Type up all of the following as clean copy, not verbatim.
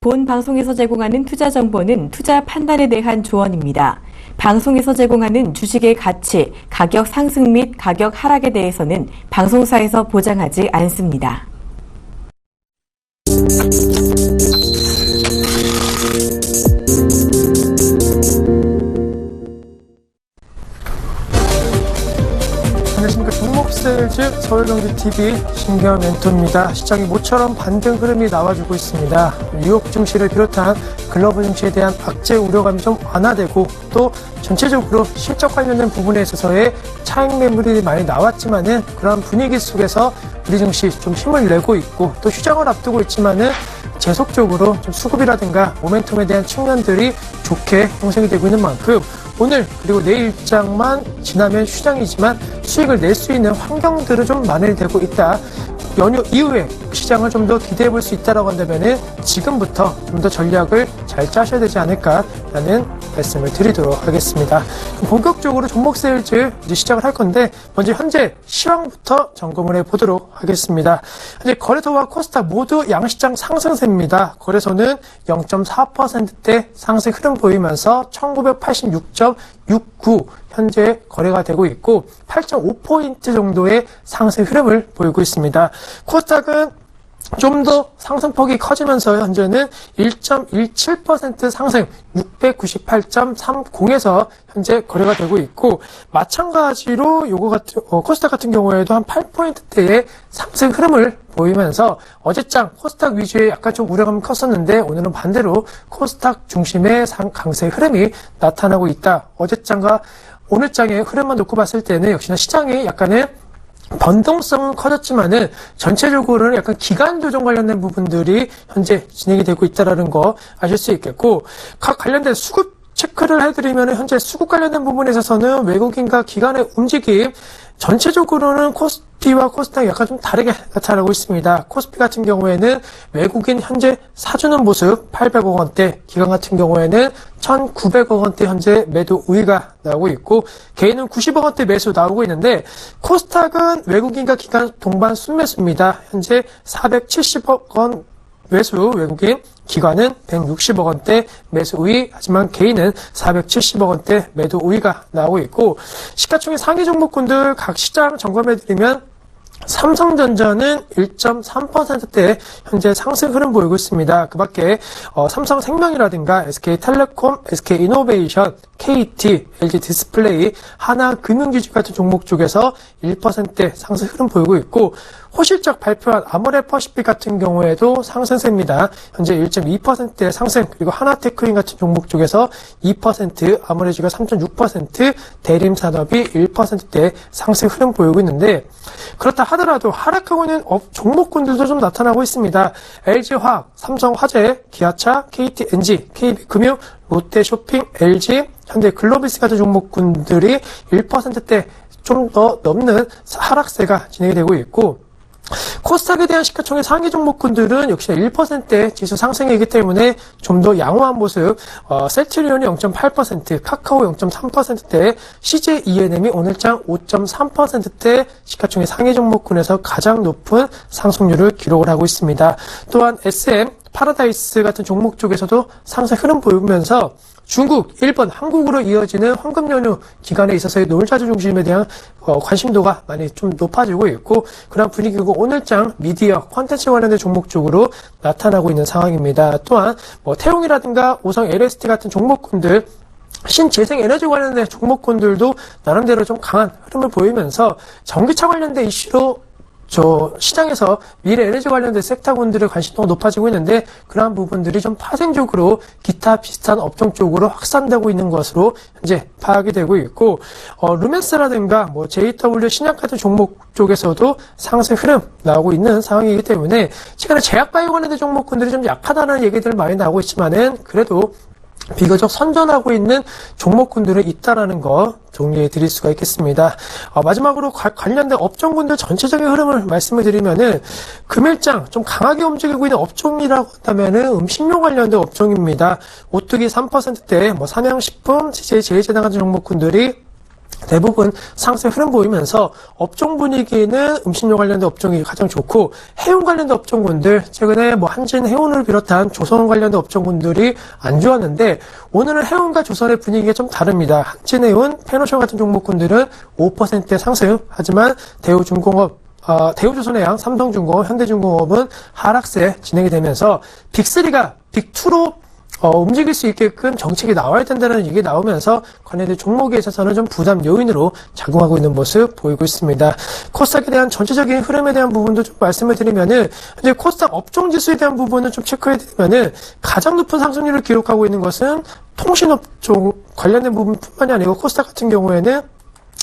본 방송에서 제공하는 투자 정보는 투자 판단에 대한 조언입니다. 방송에서 제공하는 주식의 가치, 가격 상승 및 가격 하락에 대해서는 방송사에서 보장하지 않습니다. 안녕하십니까. 종목세일즈 서울경제TV 신경 멘토입니다. 시장이 모처럼 반등 흐름이 나와주고 있습니다. 뉴욕 증시를 비롯한 글로벌 증시에 대한 악재 우려감이 좀 완화되고 또 전체적으로 실적 관련된 부분에 있어서의 차익 매물이 많이 나왔지만은 그런 분위기 속에서 우리 증시 좀 힘을 내고 있고 또 휴장을 앞두고 있지만은 계속적으로 좀 수급이라든가 모멘텀에 대한 측면들이 좋게 형성이 되고 있는 만큼 오늘 그리고 내일 일장만 지나면 휴장이지만 수익을 낼 수 있는 환경들은 좀 마련되고 있다. 연휴 이후에 시장을 좀 더 기대해 볼 수 있다라고 한다면은 지금부터 좀 더 전략을 잘 짜셔야 되지 않을까라는 말씀을 드리도록 하겠습니다. 그럼 본격적으로 종목 세일즈 이제 시작을 할 건데 먼저 현재 시황부터 점검을 해 보도록 하겠습니다. 현재 거래소와 코스닥 모두 양시장 상승세입니다. 거래소는 0.4%대 상승 흐름 보이면서 1986.69 현재 거래가 되고 있고 8.5포인트 정도의 상승 흐름을 보이고 있습니다. 코스닥은 좀 더 상승폭이 커지면서 현재는 1.17% 상승 698.30에서 현재 거래가 되고 있고 마찬가지로 코스닥 같은 경우에도 한 8포인트대의 상승 흐름을 보이면서 어제장 코스닥 위주의 약간 좀 우려감이 컸었는데 오늘은 반대로 코스닥 중심의 강세 흐름이 나타나고 있다. 어제장과 오늘장의 흐름만 놓고 봤을 때는 역시나 시장이 약간의 변동성은 커졌지만은 전체적으로는 약간 기간 조정 관련된 부분들이 현재 진행이 되고 있다라는 거 아실 수 있겠고 각 관련된 수급 체크를 해드리면 현재 수급 관련된 부분에 있어서는 외국인과 기관의 움직임 전체적으로는 코스피와 코스닥이 약간 좀 다르게 나타나고 있습니다. 코스피 같은 경우에는 외국인 현재 사주는 모습 800억 원대, 기관 같은 경우에는 1,900억 원대 현재 매도 우위가 나오고 있고 개인은 90억 원대 매수 나오고 있는데 코스닥은 외국인과 기관 동반 순매수입니다. 현재 470억 원 매수 외국인, 기관은 160억 원대 매수 우위, 하지만 개인은 470억 원대 매도 우위가 나오고 있고 시가총액 상위 종목군들 각 시장 점검해드리면 삼성전자는 1.3%대 현재 상승 흐름 보이고 있습니다. 그 밖에 삼성생명이라든가 SK텔레콤, SK이노베이션, KT, LG디스플레이, 하나금융지주 같은 종목 쪽에서 1%대 상승 흐름 보이고 있고 호실적 발표한 아모레퍼시픽 같은 경우에도 상승세입니다. 현재 1.2%대 상승, 그리고 하나테크인 같은 종목 쪽에서 2%, 아모레지가 3.6%, 대림산업이 1%대 상승 흐름 보이고 있는데 그렇다 하더라도 하락하고 있는 종목군들도 좀 나타나고 있습니다. LG화학, 삼성화재, 기아차, KTNG, KB금융, 롯데쇼핑, LG, 현대글로비스 같은 종목군들이 1%대 좀 더 넘는 하락세가 진행이 되고 있고 코스닥에 대한 시가총액 상위 종목군들은 역시나 1%대 지수 상승이기 때문에 좀 더 양호한 모습, 셀트리온이 0.8%, 카카오 0.3%대, CJENM이 오늘장 5.3%대 시가총액 상위 종목군에서 가장 높은 상승률을 기록을 하고 있습니다. 또한 SM, 파라다이스 같은 종목 쪽에서도 상승 흐름 보이면서 중국, 일본, 한국으로 이어지는 황금 연휴 기간에 있어서의 놀자주 중심에 대한 관심도가 많이 좀 높아지고 있고 그런 분위기고 오늘장 미디어, 콘텐츠 관련된 종목 쪽으로 나타나고 있는 상황입니다. 또한 태용이라든가 오성 LST 같은 종목군들 신재생에너지 관련된 종목군들도 나름대로 좀 강한 흐름을 보이면서 전기차 관련된 이슈로 시장에서 미래 에너지 관련된 섹터군들의 관심도가 높아지고 있는데 그러한 부분들이 좀 파생적으로 기타 비슷한 업종 쪽으로 확산되고 있는 것으로 현재 파악이 되고 있고 루멘스라든가 JW 신약 같은 종목 쪽에서도 상승 흐름 나오고 있는 상황이기 때문에 최근에 제약바이오 관련된 종목군들이 좀 약하다는 얘기들 많이 나오고 있지만은 그래도 비교적 선전하고 있는 종목군들은 있다라는 거 정리해 드릴 수가 있겠습니다. 마지막으로 관련된 업종군들 전체적인 흐름을 말씀을 드리면은 금일장 좀 강하게 움직이고 있는 업종이라고 한다면은 음식료 관련된 업종입니다. 오뚜기 3%대, 삼양식품, CJ 제일제당 같은 종목군들이 대부분 상승 흐름 보이면서 업종 분위기는 음식료 관련된 업종이 가장 좋고 해운 관련된 업종군들 최근에 뭐 한진 해운을 비롯한 조선 관련된 업종군들이 안 좋았는데 오늘은 해운과 조선의 분위기가 좀 다릅니다. 한진 해운, 페노션 같은 종목군들은 5%의 상승 하지만 대우중공업 대우조선해양, 삼성중공업, 현대중공업은 하락세 진행이 되면서 빅3가 빅2로 움직일 수 있게끔 정책이 나와야 된다는 얘기 나오면서 관련된 종목에 있어서는 좀 부담 요인으로 작용하고 있는 모습 보이고 있습니다. 코스닥에 대한 전체적인 흐름에 대한 부분도 좀 말씀을 드리면은 이제 코스닥 업종 지수에 대한 부분은 좀 체크해 드리면은 가장 높은 상승률을 기록하고 있는 것은 통신업종 관련된 부분뿐만이 아니고 코스닥 같은 경우에는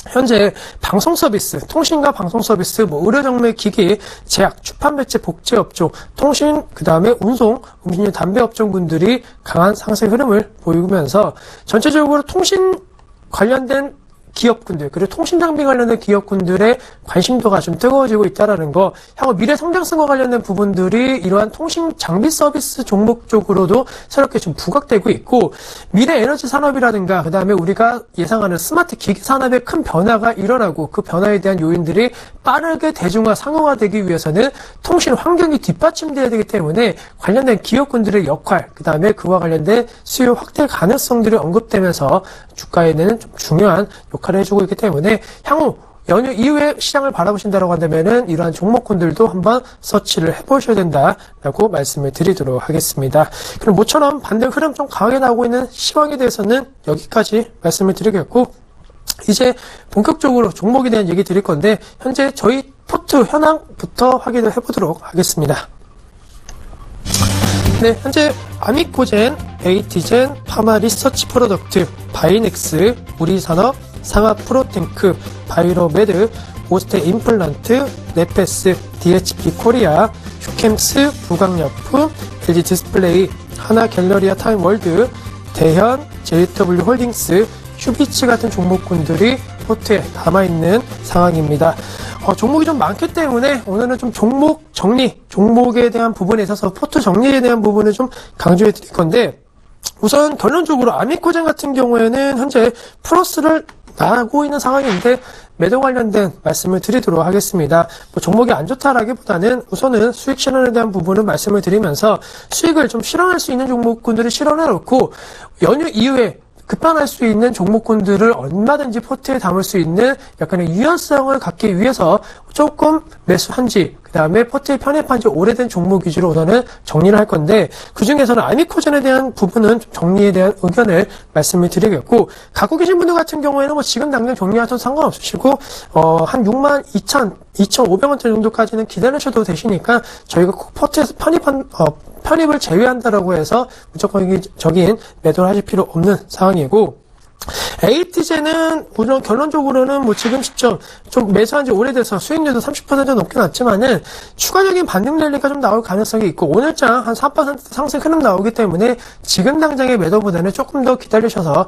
현재 방송 서비스, 통신과 방송 서비스, 의료 정맥 기기, 제약, 출판 매체, 복제 업종, 통신, 그 다음에 운송, 음식료, 담배 업종군들이 강한 상승 흐름을 보이면서 전체적으로 통신 관련된 기업군들, 그리고 통신장비 관련된 기업군들의 관심도가 좀 뜨거워지고 있다는 거, 향후 미래 성장성과 관련된 부분들이 이러한 통신장비 서비스 종목 쪽으로도 새롭게 좀 부각되고 있고, 미래 에너지 산업이라든가, 그 다음에 우리가 예상하는 스마트 기기 산업의 큰 변화가 일어나고, 그 변화에 대한 요인들이 빠르게 대중화, 상용화되기 위해서는 통신 환경이 뒷받침되어야 되기 때문에 관련된 기업군들의 역할, 그 다음에 그와 관련된 수요 확대 가능성들이 언급되면서 주가에는 좀 중요한 역할을 해주고 있기 때문에 향후 연휴 이후에 시장을 바라보신다고 한다면은 이러한 종목군들도 한번 서치를 해보셔야 된다라고 말씀을 드리도록 하겠습니다. 그럼 모처럼 반대 흐름 좀 강하게 나오고 있는 시황에 대해서는 여기까지 말씀을 드리겠고, 이제 본격적으로 종목에 대한 얘기 드릴 건데 현재 저희 포트 현황부터 확인을 해보도록 하겠습니다. 네, 현재 아미코젠, 에이티젠, 파마 리서치 프로덕트, 바이넥스, 우리산업, 상하프로탱크, 바이로메드, 오스테 임플란트, 네페스, DHP 코리아, 휴캠스, 부강약품, LG 디스플레이, 하나갤러리아 타임월드, 대현, JW 홀딩스, 휴비츠 같은 종목군들이 포트에 남아있는 상황입니다. 종목이 좀 많기 때문에 오늘은 좀 종목 정리, 종목에 대한 부분에 있어서 포트 정리에 대한 부분을 좀 강조해 드릴 건데, 우선 결론적으로 아미코젠 같은 경우에는 현재 플러스를 나고 있는 상황인데 매도 관련된 말씀을 드리도록 하겠습니다. 종목이 안 좋다라기보다는 우선은 수익 실현에 대한 부분은 말씀을 드리면서 수익을 좀 실현할 수 있는 종목군들을 실현해 놓고 연휴 이후에 급반할 수 있는 종목군들을 얼마든지 포트에 담을 수 있는 약간의 유연성을 갖기 위해서 조금 매수한지, 그 다음에 포트에 편입한 지 오래된 종목 위주로 우선은 정리를 할 건데, 그 중에서는 아미코젠에 대한 부분은 좀 정리에 대한 의견을 말씀을 드리겠고, 갖고 계신 분들 같은 경우에는 뭐 지금 당장 정리하셔도 상관없으시고, 한 62,500원대 정도까지는 기다리셔도 되시니까, 저희가 꼭 포트에서 편입을 제외한다라고 해서 무조건적인 매도를 하실 필요 없는 상황이고, 에이티젠은 우선 결론적으로는 뭐 지금 시점 좀 매수한 지 오래돼서 수익률도 30% 넘게 났지만은 추가적인 반등 랠리가 좀 나올 가능성이 있고 오늘장 한 4% 상승 흐름 나오기 때문에 지금 당장의 매도보다는 조금 더 기다리셔서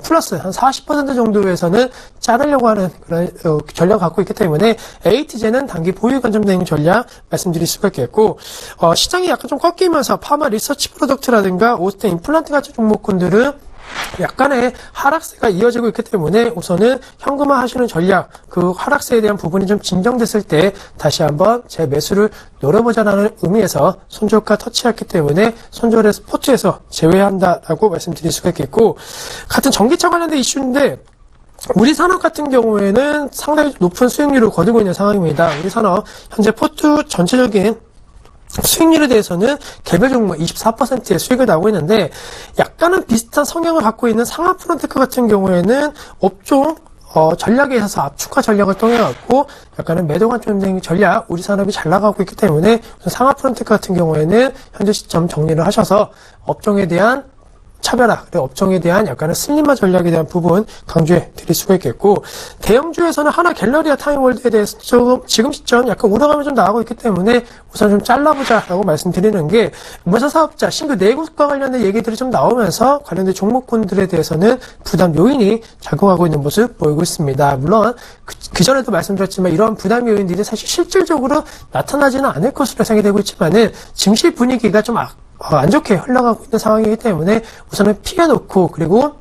플러스 한 40% 정도에서는 자르려고 하는 그런 전략을 갖고 있기 때문에 에이티젠은 단기 보유 관점 대응 전략 말씀드릴 수가 있겠고, 시장이 약간 좀 꺾이면서 파마 리서치 프로덕트라든가 오스테 임플란트 같은 종목군들은 약간의 하락세가 이어지고 있기 때문에 우선은 현금화 하시는 전략, 그 하락세에 대한 부분이 좀 진정됐을 때 다시 한번 제 매수를 노려보자라는 의미에서 손절가 터치했기 때문에 손절에서 포트에서 제외한다라고 말씀드릴 수가 있겠고, 같은 전기차 관련된 이슈인데 우리산업 같은 경우에는 상당히 높은 수익률을 거두고 있는 상황입니다. 우리산업 현재 포트 전체적인 수익률에 대해서는 개별 종목 24%의 수익을 나오고 있는데, 약간은 비슷한 성향을 갖고 있는 상하프론테크 같은 경우에는 업종 전략에 있어서 압축화 전략을 통해 갖고 약간은 매도 관점 전략, 우리 산업이 잘 나가고 있기 때문에 상하프론테크 같은 경우에는 현재 시점 정리를 하셔서 업종에 대한 차별화, 그리고 업종에 대한 약간의 슬림화 전략에 대한 부분 강조해 드릴 수가 있겠고, 대형주에서는 하나 갤러리아 타임월드에 대해서 조금 지금 시점 약간 우려감이 좀 나오고 있기 때문에 우선 좀 잘라보자라고 말씀드리는 게, 무사사업자 신규 내국과 관련된 얘기들이 좀 나오면서 관련된 종목군들에 대해서는 부담 요인이 작용하고 있는 모습 보이고 있습니다. 물론 그 전에도 말씀드렸지만 이러한 부담 요인들이 사실 실질적으로 나타나지는 않을 것으로 예상이 되고 있지만은 증시 분위기가 좀 안 좋게 흘러가고 있는 상황이기 때문에 우선은 피해놓고, 그리고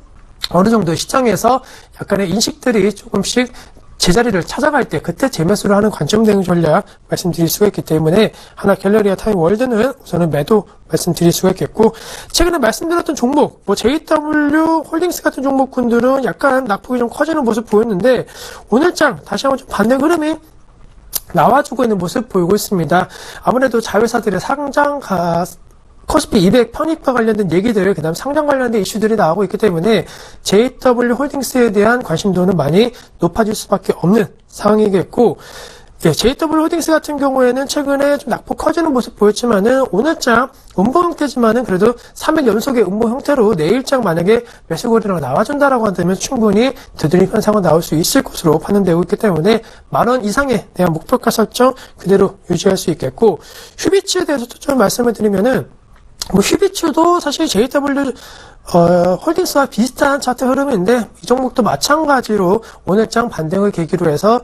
어느 정도 시장에서 약간의 인식들이 조금씩 제자리를 찾아갈 때 그때 재매수를 하는 관점 대응 전략 말씀드릴 수가 있기 때문에 하나 갤러리아 타임월드는 우선은 매도 말씀드릴 수가 있겠고, 최근에 말씀드렸던 종목 JW 홀딩스 같은 종목군들은 약간 낙폭이 좀 커지는 모습 보였는데 오늘장 다시 한번 좀 반등 흐름이 나와주고 있는 모습 보이고 있습니다. 아무래도 자회사들의 상장 코스피 200 편입과 관련된 얘기들, 그 다음 상장 관련된 이슈들이 나오고 있기 때문에 JW 홀딩스에 대한 관심도는 많이 높아질 수밖에 없는 상황이겠고, JW 홀딩스 같은 경우에는 최근에 좀 낙폭 커지는 모습 보였지만은 오늘장 음보 형태지만은 그래도 3일 연속의 음보 형태로 내일장 만약에 매수 거래가 나와준다라고 한다면 충분히 되돌림 현상은 나올 수 있을 것으로 판단되고 있기 때문에 10,000원 이상에 대한 목표가 설정 그대로 유지할 수 있겠고, 휴비치에 대해서도 좀 말씀을 드리면은 휴비츠도 사실 JW 홀딩스와 비슷한 차트 흐름인데 이 종목도 마찬가지로 오늘장 반등을 계기로 해서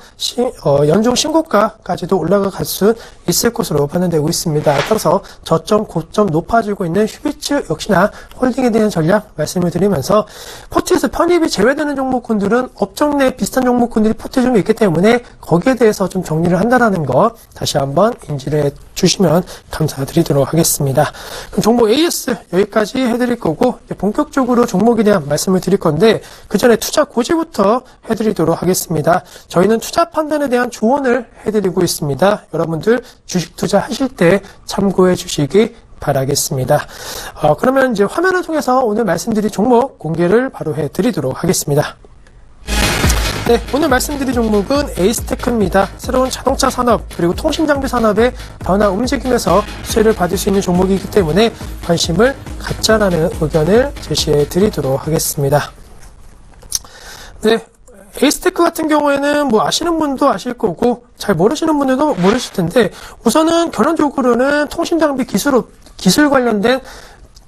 연중 신고가까지도 올라갈 수 있을 것으로 판단되고 있습니다. 따라서 저점 고점 높아지고 있는 휴비츠 역시나 홀딩에 대한 전략 말씀을 드리면서 포트에서 편입이 제외되는 종목군들은 업종 내 비슷한 종목군들이 포트에 좀 있기 때문에 거기에 대해서 좀 정리를 한다는 거 다시 한번 인지를 해주시면 감사드리도록 하겠습니다. 그럼 종목 AS 여기까지 해드릴 거고 본격적으로 종목에 대한 말씀을 드릴 건데 그 전에 투자 고지부터 해드리도록 하겠습니다. 저희는 투자 판단에 대한 조언을 해드리고 있습니다. 여러분들 주식 투자하실 때 참고해 주시기 바라겠습니다. 그러면 이제 화면을 통해서 오늘 말씀드린 종목 공개를 바로 해드리도록 하겠습니다. 네, 오늘 말씀드린 종목은 에이스테크입니다. 새로운 자동차 산업 그리고 통신장비 산업의 변화 움직임에서 수혜를 받을 수 있는 종목이기 때문에 관심을 갖자라는 의견을 제시해 드리도록 하겠습니다. 네, 에이스테크 같은 경우에는 아시는 분도 아실 거고 잘 모르시는 분들도 모르실 텐데 우선은 결론적으로는 통신장비 기술 관련된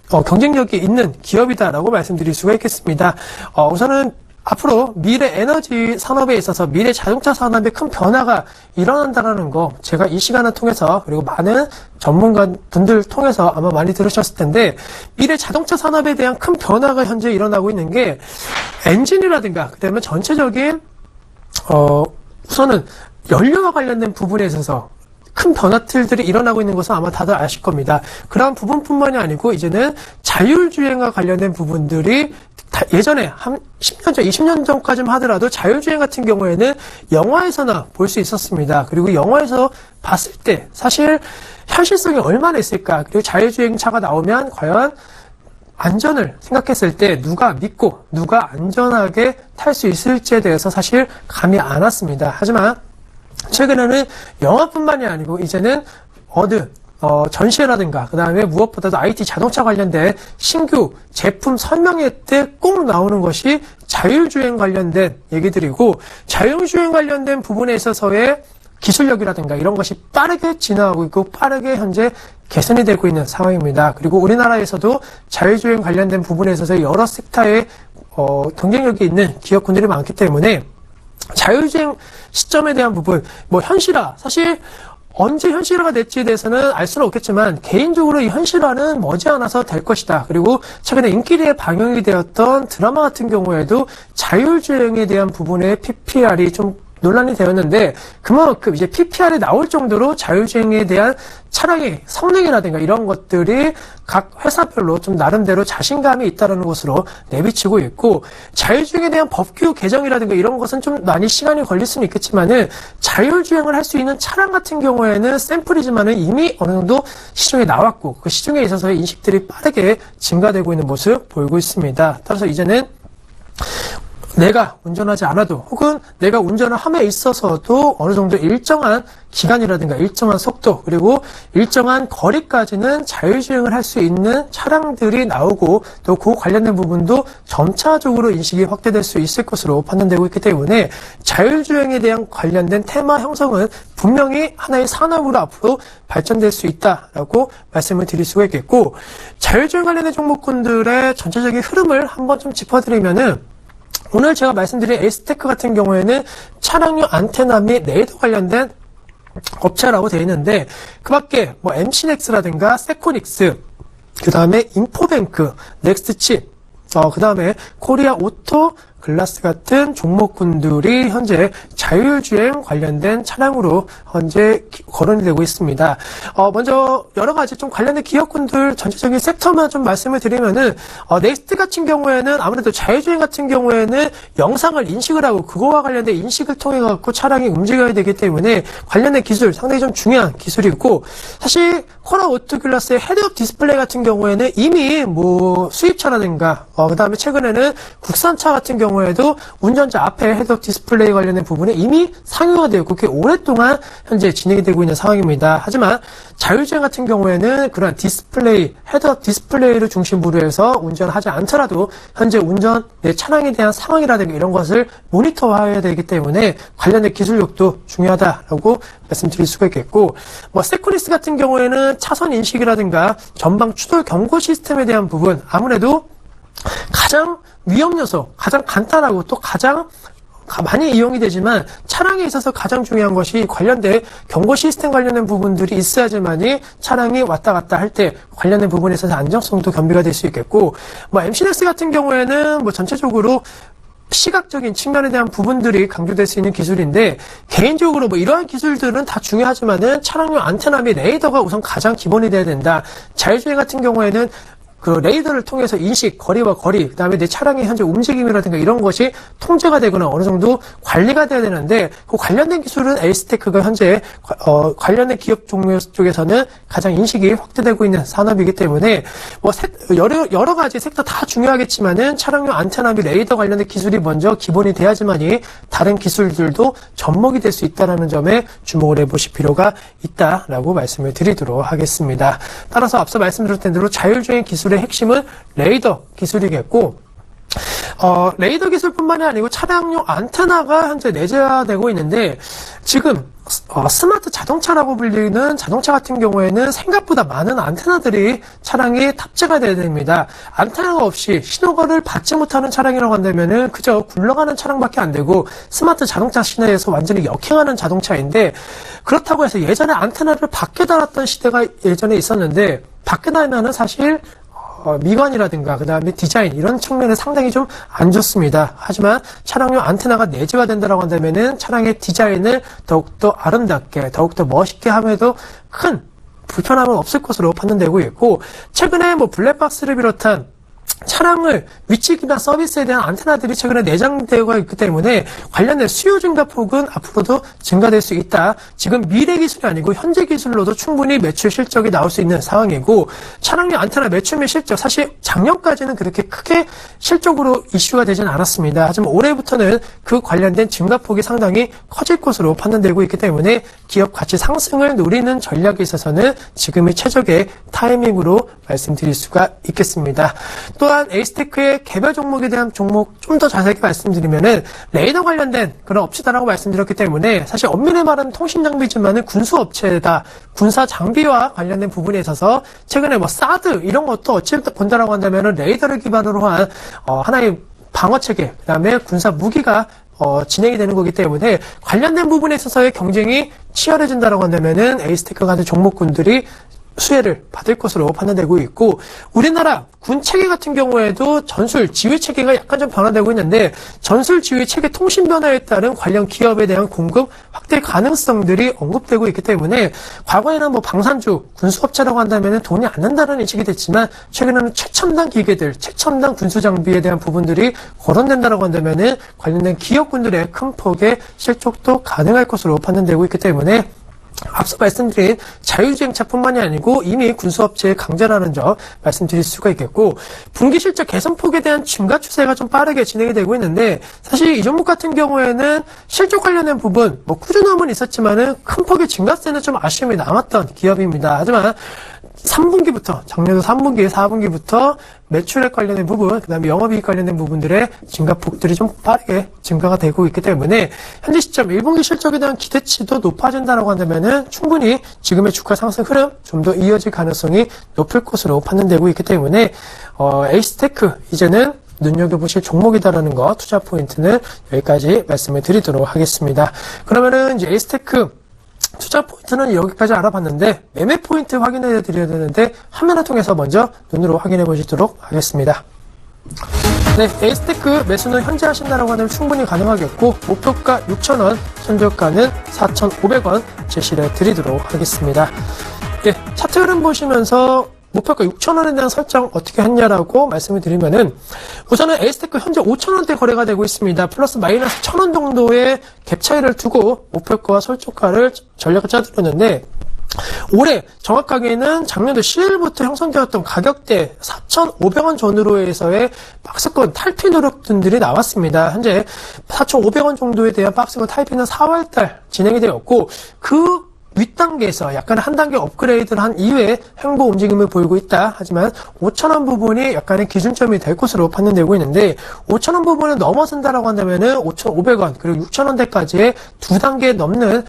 경쟁력이 있는 기업이다라고 말씀드릴 수가 있겠습니다. 우선은 앞으로 미래 에너지 산업에 있어서 미래 자동차 산업에 큰 변화가 일어난다는 거 제가 이 시간을 통해서 그리고 많은 전문가 분들 통해서 아마 많이 들으셨을 텐데 미래 자동차 산업에 대한 큰 변화가 현재 일어나고 있는 게 엔진이라든가 그다음에 전체적인 우선은 연료와 관련된 부분에 있어서 큰 변화들이 일어나고 있는 것은 아마 다들 아실 겁니다. 그러한 부분뿐만이 아니고 이제는 자율주행과 관련된 부분들이 예전에 한 10년 전, 20년 전까지만 하더라도 자율주행 같은 경우에는 영화에서나 볼 수 있었습니다. 그리고 영화에서 봤을 때 사실 현실성이 얼마나 있을까? 그리고 자율주행차가 나오면 과연 안전을 생각했을 때 누가 믿고 누가 안전하게 탈 수 있을지에 대해서 사실 감이 안 왔습니다. 하지만 최근에는 영화뿐만이 아니고 이제는 전시회라든가 그 다음에 무엇보다도 IT 자동차 관련된 신규 제품 설명회 때 꼭 나오는 것이 자율주행 관련된 얘기들이고 자율주행 관련된 부분에 있어서의 기술력이라든가 이런 것이 빠르게 진화하고 있고 빠르게 현재 개선이 되고 있는 상황입니다. 그리고 우리나라에서도 자율주행 관련된 부분에 있어서 여러 섹터의 경쟁력이 있는 기업군들이 많기 때문에 자율주행 시점에 대한 부분, 현실화, 사실 언제 현실화가 될지에 대해서는 알 수는 없겠지만 개인적으로 이 현실화는 머지않아서 될 것이다. 그리고 최근에 인기리에 방영이 되었던 드라마 같은 경우에도 자율주행에 대한 부분의 PPR이 좀 논란이 되었는데 그만큼 이제 PPR이 나올 정도로 자율주행에 대한 차량의 성능이라든가 이런 것들이 각 회사별로 좀 나름대로 자신감이 있다는 것으로 내비치고 있고 자율주행에 대한 법규 개정이라든가 이런 것은 좀 많이 시간이 걸릴 수는 있겠지만은 자율주행을 할 수 있는 차량 같은 경우에는 샘플이지만은 이미 어느 정도 시중에 나왔고 그 시중에 있어서의 인식들이 빠르게 증가되고 있는 모습 보이고 있습니다. 따라서 이제는 내가 운전하지 않아도 혹은 내가 운전을 함에 있어서도 어느 정도 일정한 기간이라든가 일정한 속도 그리고 일정한 거리까지는 자율주행을 할 수 있는 차량들이 나오고 또 그 관련된 부분도 점차적으로 인식이 확대될 수 있을 것으로 판단되고 있기 때문에 자율주행에 대한 관련된 테마 형성은 분명히 하나의 산업으로 앞으로 발전될 수 있다라고 말씀을 드릴 수가 있겠고 자율주행 관련된 종목군들의 전체적인 흐름을 한번 좀 짚어드리면은 오늘 제가 말씀드린 에이스테크 같은 경우에는 차량용 안테나 및 레이더 관련된 업체라고 되어 있는데 그 밖에 MC넥스라든가 세코닉스 그 다음에 인포뱅크, 넥스트칩 그 다음에 코리아 오토 글라스 같은 종목군들이 현재 자율주행 관련된 차량으로 현재 거론이 되고 있습니다. 먼저 여러 가지 좀 관련된 기업군들 전체적인 섹터만 좀 말씀을 드리면은 넥스트 같은 경우에는 아무래도 자율주행 같은 경우에는 영상을 인식을 하고 그거와 관련된 인식을 통해 갖고 차량이 움직여야 되기 때문에 관련된 기술 상당히 좀 중요한 기술이고, 사실 코리아 오토 글라스의 헤드업 디스플레이 같은 경우에는 이미 뭐 수입차라든가 그 다음에 최근에는 국산차 같은 경우에도 운전자 앞에 헤드업 디스플레이 관련된 부분이 이미 상용화 되어 있고 꽤 오랫동안 현재 진행이 되고 있는 상황입니다. 하지만 자율주행 같은 경우에는 그런 디스플레이, 헤드업 디스플레이를 중심으로 해서 운전하지 않더라도 현재 운전, 내 차량에 대한 상황이라든가 이런 것을 모니터해야 되기 때문에 관련된 기술력도 중요하다라고 말씀드릴 수가 있겠고, 세쿠리스 같은 경우에는 차선 인식이라든가 전방 추돌 경고 시스템에 대한 부분, 아무래도 가장 위험 요소, 가장 간단하고 또 가장 많이 이용이 되지만 차량에 있어서 가장 중요한 것이 관련된 경고 시스템 관련된 부분들이 있어야지만이 차량이 왔다 갔다 할 때 관련된 부분에 있어서 안정성도 겸비가 될 수 있겠고, MC넥스 같은 경우에는 전체적으로 시각적인 측면에 대한 부분들이 강조될 수 있는 기술인데, 개인적으로 이러한 기술들은 다 중요하지만은 차량용 안테나 및 레이더가 우선 가장 기본이 돼야 된다. 자율주행 같은 경우에는 그 레이더를 통해서 인식, 거리와 거리, 그 다음에 내 차량의 현재 움직임이라든가 이런 것이 통제가 되거나 어느 정도 관리가 돼야 되는데, 그 관련된 기술은 에이스테크가 현재 관련된 기업 종류 쪽에서는 가장 인식이 확대되고 있는 산업이기 때문에 여러 가지 섹터 다 중요하겠지만은 차량용 안테나 및 레이더 관련된 기술이 먼저 기본이 돼야지만이 다른 기술들도 접목이 될 수 있다는 점에 주목을 해보실 필요가 있다라고 말씀을 드리도록 하겠습니다. 따라서 앞서 말씀드렸던 대로 자율주행 기술의 핵심은 레이더 기술이겠고, 레이더 기술뿐만이 아니고 차량용 안테나가 현재 내재되고 있는데, 지금 스마트 자동차라고 불리는 자동차 같은 경우에는 생각보다 많은 안테나들이 차량에 탑재가 되어야 됩니다. 안테나가 없이 신호를 받지 못하는 차량이라고 한다면은 그저 굴러가는 차량밖에 안 되고 스마트 자동차 시내에서 완전히 역행하는 자동차인데, 그렇다고 해서 예전에 안테나를 밖에 달았던 시대가 예전에 있었는데, 밖에 달면은 사실 미관이라든가 그 다음에 디자인 이런 측면은 상당히 좀 안 좋습니다. 하지만 차량용 안테나가 내재가 된다고 한다면은 차량의 디자인을 더욱더 아름답게, 더욱더 멋있게 함에도 큰 불편함은 없을 것으로 판단되고 있고, 최근에 블랙박스를 비롯한 차량을 위치기반 서비스에 대한 안테나들이 최근에 내장되어 있기 때문에 관련된 수요 증가폭은 앞으로도 증가될 수 있다. 지금 미래 기술이 아니고 현재 기술로도 충분히 매출 실적이 나올 수 있는 상황이고, 차량용 안테나 매출 및 실적, 사실 작년까지는 그렇게 크게 실적으로 이슈가 되진 않았습니다. 하지만 올해부터는 그 관련된 증가폭이 상당히 커질 것으로 판단되고 있기 때문에 기업 가치 상승을 노리는 전략에 있어서는 지금이 최적의 타이밍으로 말씀드릴 수가 있겠습니다. 또한 에이스테크의 개별 종목에 대한 종목 좀 더 자세하게 말씀드리면은 레이더 관련된 그런 업체다라고 말씀드렸기 때문에, 사실 엄밀히 말하면 통신 장비지만은 군수 업체다, 군사 장비와 관련된 부분에 있어서 최근에 사드 이런 것도 어찌 본다라고 한다면은 레이더를 기반으로 한 하나의 방어 체계, 그다음에 군사 무기가 진행이 되는 거기 때문에 관련된 부분에 있어서의 경쟁이 치열해진다라고 한다면은 에이스테크 같은 종목군들이 수혜를 받을 것으로 판단되고 있고, 우리나라 군 체계 같은 경우에도 전술 지휘 체계가 약간 좀 변화되고 있는데, 전술 지휘 체계 통신 변화에 따른 관련 기업에 대한 공급 확대 가능성들이 언급되고 있기 때문에, 과거에는 방산주 군수업체라고 한다면 돈이 안 난다는 인식이 됐지만, 최근에는 최첨단 기계들, 최첨단 군수 장비에 대한 부분들이 거론된다라고 한다면 관련된 기업군들의 큰 폭의 실적도 가능할 것으로 판단되고 있기 때문에, 앞서 말씀드린 자율주행차뿐만이 아니고 이미 군수업체의 강자라는 점 말씀드릴 수가 있겠고, 분기 실적 개선폭에 대한 증가 추세가 좀 빠르게 진행이 되고 있는데, 사실 이 종목 같은 경우에는 실적 관련된 부분 꾸준함은 있었지만은 큰 폭의 증가세는 좀 아쉬움이 남았던 기업입니다. 하지만 3분기부터, 작년 3분기, 4분기부터 매출액 관련된 부분, 그 다음에 영업이익 관련된 부분들의 증가폭들이 좀 빠르게 증가가 되고 있기 때문에 현재 시점 1분기 실적에 대한 기대치도 높아진다고 한다면은 충분히 지금의 주가 상승 흐름 좀 더 이어질 가능성이 높을 것으로 판단되고 있기 때문에 에이스테크 이제는 눈여겨보실 종목이다라는 거, 투자 포인트는 여기까지 말씀을 드리도록 하겠습니다. 그러면은 이제 에이스테크 투자 포인트는 여기까지 알아봤는데, 매매 포인트 확인해 드려야 되는데 화면을 통해서 먼저 눈으로 확인해 보시도록 하겠습니다. 네, 에이스테크 매수는 현재 하신다라고 하면 충분히 가능하겠고 목표가 6,000원, 손절가는 4,500원 제시를 드리도록 하겠습니다. 네, 차트 흐름 보시면서 목표가 6,000원에 대한 설정 어떻게 했냐라고 말씀을 드리면은 우선은 에이스테크 현재 5,000원대 거래가 되고 있습니다. 플러스 마이너스 1,000원 정도의 갭 차이를 두고 목표가와 설정가를 전략을 짜드렸는데 올해 정확하게는 작년도 10일부터 형성되었던 가격대 4,500원 전후로에서의 박스권 탈피 노력들이 나왔습니다. 현재 4,500원 정도에 대한 박스권 탈피는 4월달 진행이 되었고 그 윗단계에서 약간 한 단계 업그레이드를 한 이후에 행보 움직임을 보이고 있다. 하지만 5,000원 부분이 약간의 기준점이 될 것으로 판단되고 있는데 5,000원 부분을 넘어선다라고 한다면은 5,500원 그리고 6,000원대까지의 두 단계 넘는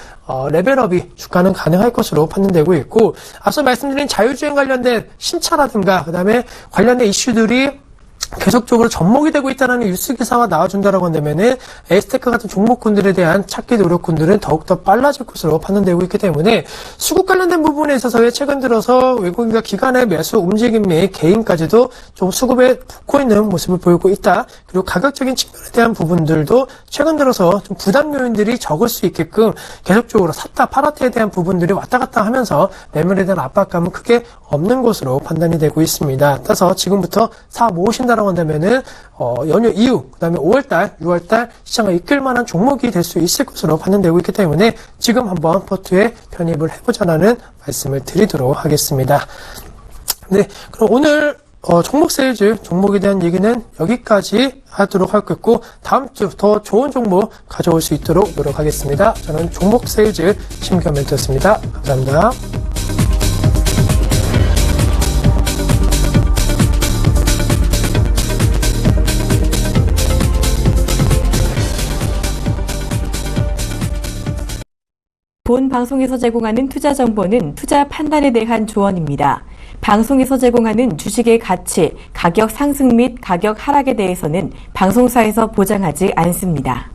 레벨업이 주가는 가능할 것으로 판단되고 있고 앞서 말씀드린 자율주행 관련된 신차라든가 그다음에 관련된 이슈들이 계속적으로 접목이 되고 있다는 뉴스 기사가 나와준다라고 한다면은 에이스테크 같은 종목군들에 대한 찾기 노력군들은 더욱더 빨라질 것으로 판단되고 있기 때문에 수급 관련된 부분에 있어서의 최근 들어서 외국인과 기관의 매수 움직임 및 개인까지도 좀 수급에 붙고 있는 모습을 보이고 있다. 그리고 가격적인 측면에 대한 부분들도 최근 들어서 좀 부담 요인들이 적을 수 있게끔 계속적으로 샀다 팔았다에 대한 부분들이 왔다 갔다 하면서 매물에 대한 압박감은 크게 없는 것으로 판단이 되고 있습니다. 따라서 지금부터 사 모으신다라고 한다면은 연휴 이후 그다음에 5월달, 6월달 시장을 이끌 만한 종목이 될 수 있을 것으로 판단되고 있기 때문에 지금 한번 포트에 편입을 해보자라는 말씀을 드리도록 하겠습니다. 네, 그럼 오늘 종목 세일즈 종목에 대한 얘기는 여기까지 하도록 하겠고 다음 주 더 좋은 종목 가져올 수 있도록 노력하겠습니다. 저는 종목 세일즈 심겸멘트였습니다. 감사합니다. 본 방송에서 제공하는 투자 정보는 투자 판단에 대한 조언입니다. 방송에서 제공하는 주식의 가치, 가격 상승 및 가격 하락에 대해서는 방송사에서 보장하지 않습니다.